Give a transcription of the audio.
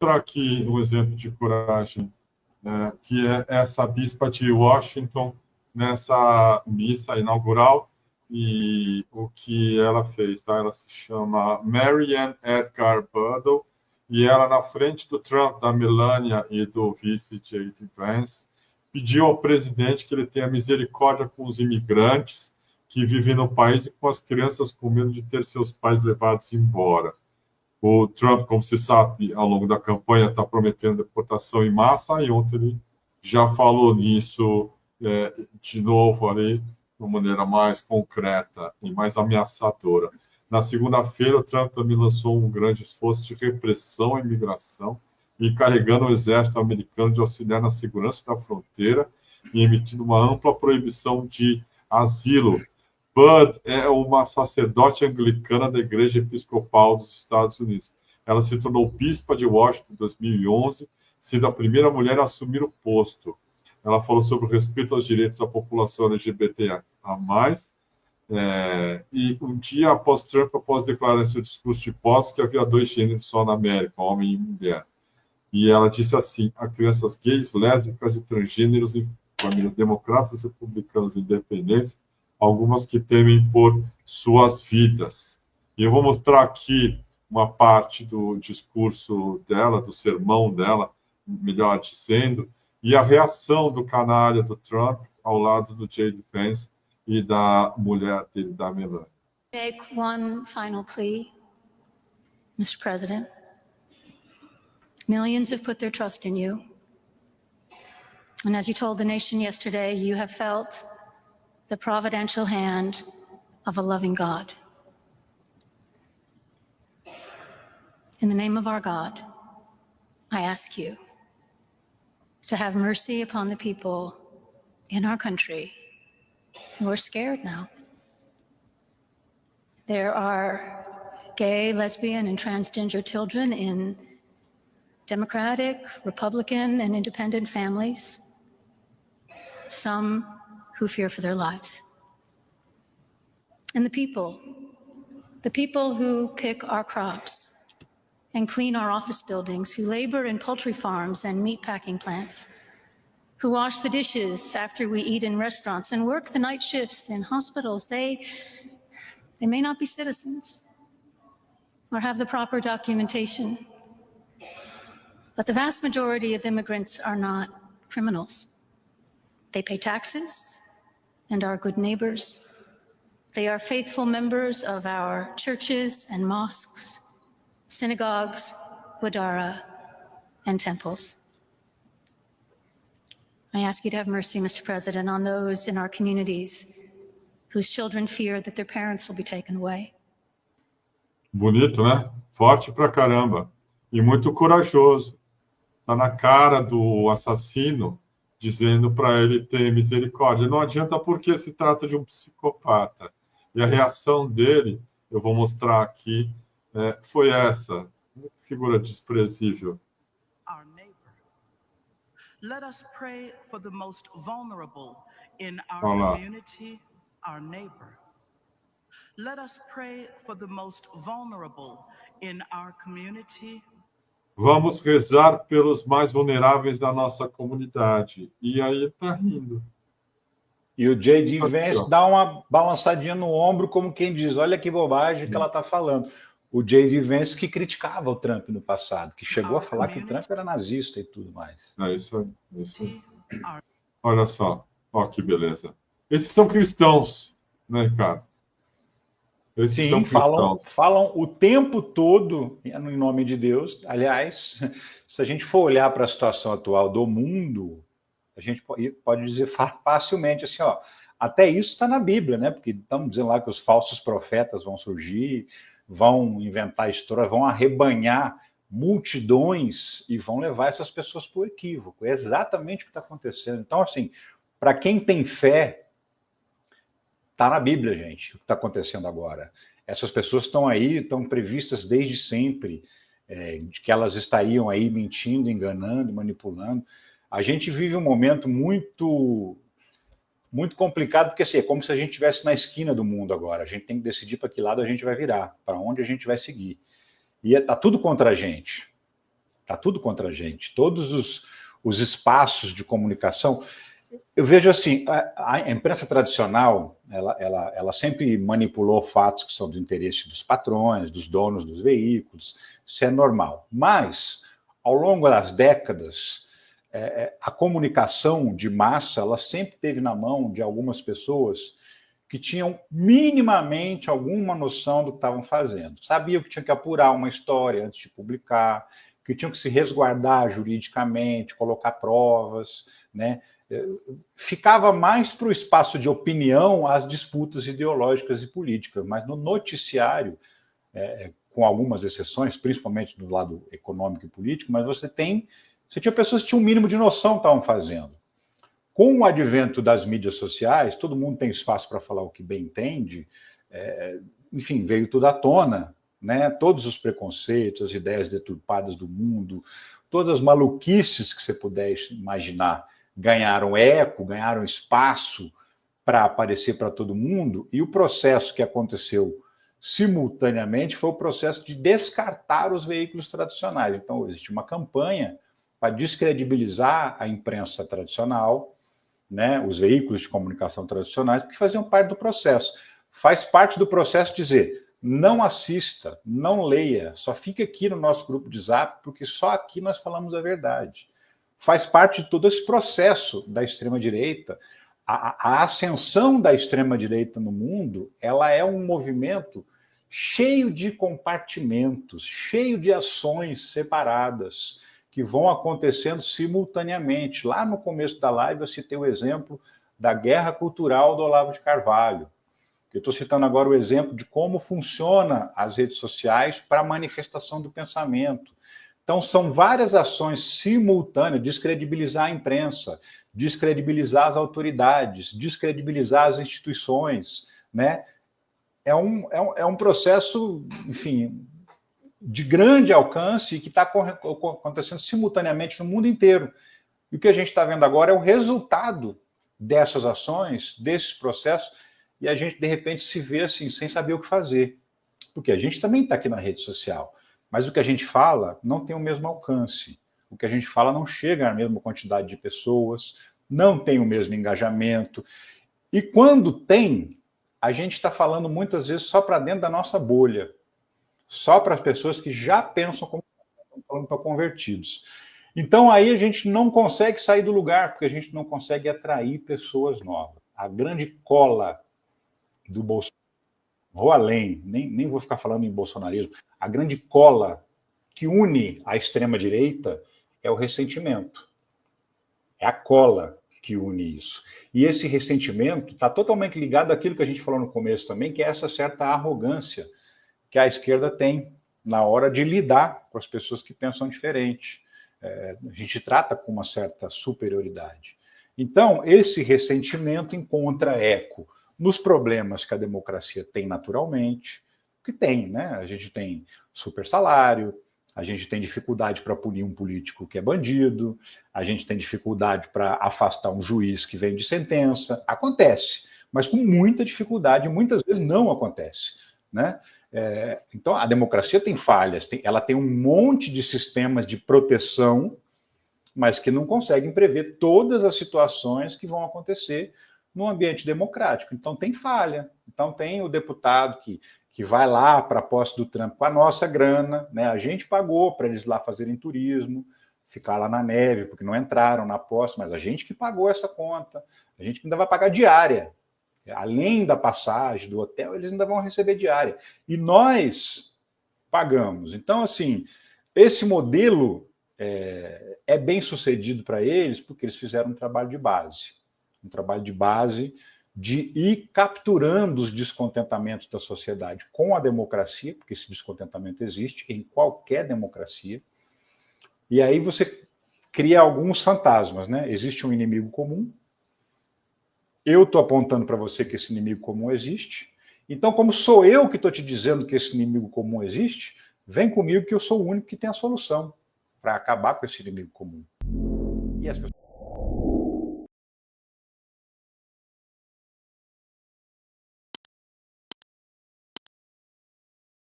mostrar aqui um exemplo de coragem, que é essa bispa de Washington, nessa missa inaugural, e o que ela fez, tá? Ela se chama Mary Ann Edgar Buddle, e ela, na frente do Trump, da Melania e do vice J.D. Vance, pediu ao presidente que ele tenha misericórdia com os imigrantes que vivem no país e com as crianças com medo de ter seus pais levados embora. O Trump, como se sabe, ao longo da campanha, está prometendo deportação em massa, e ontem ele já falou nisso de novo ali, de uma maneira mais concreta e mais ameaçadora. Na segunda-feira, o Trump também lançou um grande esforço de repressão à imigração, encarregando o exército americano de auxiliar na segurança da fronteira e emitindo uma ampla proibição de asilo. Budd é uma sacerdote anglicana da Igreja Episcopal dos Estados Unidos. Ela se tornou bispa de Washington em 2011, sendo a primeira mulher a assumir o posto. Ela falou sobre o respeito aos direitos da população LGBTI+, e um dia após Trump, após declarar em seu discurso de posse que havia 2 gêneros só na América, homem e mulher. E ela disse assim: há crianças gays, lésbicas e transgêneros em famílias democratas, republicanas e independentes, algumas que temem por suas vidas. E eu vou mostrar aqui uma parte do discurso dela, do sermão dela, melhor dizendo, e a reação do canalha do Trump ao lado do J.D. Vance e da mulher dele, da Melania. Make one final plea, Mr. President. Millions have put their trust in you. And as you told the nation yesterday, you have felt the providential hand of a loving God. In the name of our God, I ask you to have mercy upon the people in our country who are scared now. There are gay, lesbian, and transgender children in Democratic, Republican, and independent families, some who fear for their lives. And the people who pick our crops and clean our office buildings, who labor in poultry farms and meatpacking plants, who wash the dishes after we eat in restaurants and work the night shifts in hospitals, they may not be citizens or have the proper documentation, but the vast majority of immigrants are not criminals. They pay taxes and are good neighbors. They are faithful members of our churches and mosques, synagogues, wadara, and temples. I ask you to have mercy, Mr. President, on those in our communities whose children fear that their parents will be taken away. Bonito, né? Forte pra caramba. E muito corajoso. Tá na cara do assassino, dizendo para ele ter misericórdia. Não adianta, porque se trata de um psicopata. E a reação dele, eu vou mostrar aqui, foi essa. Figura desprezível. Our neighbor. Let us pray for the most vulnerable in our community, our neighbor. Let us pray for the most vulnerable in our community. Vamos rezar pelos mais vulneráveis da nossa comunidade. E aí ele está rindo. E o J.D. Vance dá uma balançadinha no ombro, como quem diz, olha que bobagem que ela está falando. O J.D. Vance que criticava o Trump no passado, que chegou a falar que o Trump era nazista e tudo mais. É isso aí, isso aí. Olha só, ó que beleza. Esses são cristãos, né, Ricardo? Esses são cristãos. Falam o tempo todo em nome de Deus. Aliás, se a gente for olhar para a situação atual do mundo, a gente pode dizer facilmente assim, ó, até isso está na Bíblia, né? Porque estamos dizendo lá que os falsos profetas vão surgir, vão inventar histórias, vão arrebanhar multidões e vão levar essas pessoas para o equívoco. É exatamente o que está acontecendo. Então, assim, para quem tem fé, está na Bíblia, gente, o que está acontecendo agora. Essas pessoas estão aí, estão previstas desde sempre, de que elas estariam aí mentindo, enganando, manipulando. A gente vive um momento muito complicado, porque assim, é como se a gente estivesse na esquina do mundo agora. A gente tem que decidir para que lado a gente vai virar, para onde a gente vai seguir. E está tudo contra a gente. Está tudo contra a gente. Todos os espaços de comunicação. Eu vejo assim, a imprensa tradicional, ela sempre manipulou fatos que são do interesse dos patrões, dos donos dos veículos, isso é normal. Mas, ao longo das décadas, a comunicação de massa, ela sempre teve na mão de algumas pessoas que tinham minimamente alguma noção do que estavam fazendo. Sabiam que tinham que apurar uma história antes de publicar, que tinham que se resguardar juridicamente, colocar provas, né? Ficava mais para o espaço de opinião as disputas ideológicas e políticas, mas no noticiário, com algumas exceções, principalmente do lado econômico e político, mas você tinha pessoas que tinham um mínimo de noção do que estavam fazendo. Com o advento das mídias sociais, todo mundo tem espaço para falar o que bem entende, enfim, veio tudo à tona, né? Todos os preconceitos, as ideias deturpadas do mundo, todas as maluquices que você pudesse imaginar, ganharam eco, ganharam espaço para aparecer para todo mundo, e o processo que aconteceu simultaneamente foi o processo de descartar os veículos tradicionais. Então, existe uma campanha para descredibilizar a imprensa tradicional, né, os veículos de comunicação tradicionais, que faziam parte do processo. Faz parte do processo dizer, não assista, não leia, só fique aqui no nosso grupo de Zap, porque só aqui nós falamos a verdade. Faz parte de todo esse processo da extrema-direita. A ascensão da extrema-direita no mundo, ela é um movimento cheio de compartimentos, cheio de ações separadas, que vão acontecendo simultaneamente. Lá no começo da live eu citei o exemplo da guerra cultural do Olavo de Carvalho. Eu estou citando agora o exemplo de como funciona as redes sociais para a manifestação do pensamento. Então, são várias ações simultâneas, descredibilizar a imprensa, descredibilizar as autoridades, descredibilizar as instituições, né? É um processo, enfim, de grande alcance e que está acontecendo simultaneamente no mundo inteiro. E o que a gente está vendo agora é o resultado dessas ações, desses processos, e a gente, de repente, se vê assim, sem saber o que fazer. Porque a gente também está aqui na rede social, mas o que a gente fala não tem o mesmo alcance. O que a gente fala não chega à mesma quantidade de pessoas, não tem o mesmo engajamento. E quando tem, a gente está falando muitas vezes só para dentro da nossa bolha. Só para as pessoas que já pensam como falando para convertidos. Então, aí a gente não consegue sair do lugar, porque a gente não consegue atrair pessoas novas. A grande cola do Bolsonaro, vou além, nem vou ficar falando em bolsonarismo, a grande cola que une a extrema-direita é o ressentimento. É a cola que une isso. E esse ressentimento está totalmente ligado àquilo que a gente falou no começo também, que é essa certa arrogância que a esquerda tem na hora de lidar com as pessoas que pensam diferente. A gente trata com uma certa superioridade. Então, esse ressentimento encontra eco nos problemas que a democracia tem naturalmente, que tem, né? A gente tem super salário, a gente tem dificuldade para punir um político que é bandido, a gente tem dificuldade para afastar um juiz que vem de sentença. Acontece, mas com muita dificuldade, muitas vezes não acontece, né? Então, a democracia tem falhas, ela tem um monte de sistemas de proteção, mas que não conseguem prever todas as situações que vão acontecer no ambiente democrático. Então, tem falha. Então, tem o deputado que vai lá para a posse do Trump com a nossa grana, né? A gente pagou para eles lá fazerem turismo, ficar lá na neve, porque não entraram na posse, mas a gente que pagou essa conta, a gente ainda vai pagar diária. Além da passagem, do hotel, eles ainda vão receber diária. E nós pagamos. Então, assim, esse modelo é bem sucedido para eles porque eles fizeram um trabalho de base. Um trabalho de base de ir capturando os descontentamentos da sociedade com a democracia, porque esse descontentamento existe em qualquer democracia. E aí você cria alguns fantasmas, né? Existe um inimigo comum. Eu estou apontando para você que esse inimigo comum existe. Então, como sou eu que estou te dizendo que esse inimigo comum existe, vem comigo que eu sou o único que tem a solução para acabar com esse inimigo comum. E as pessoas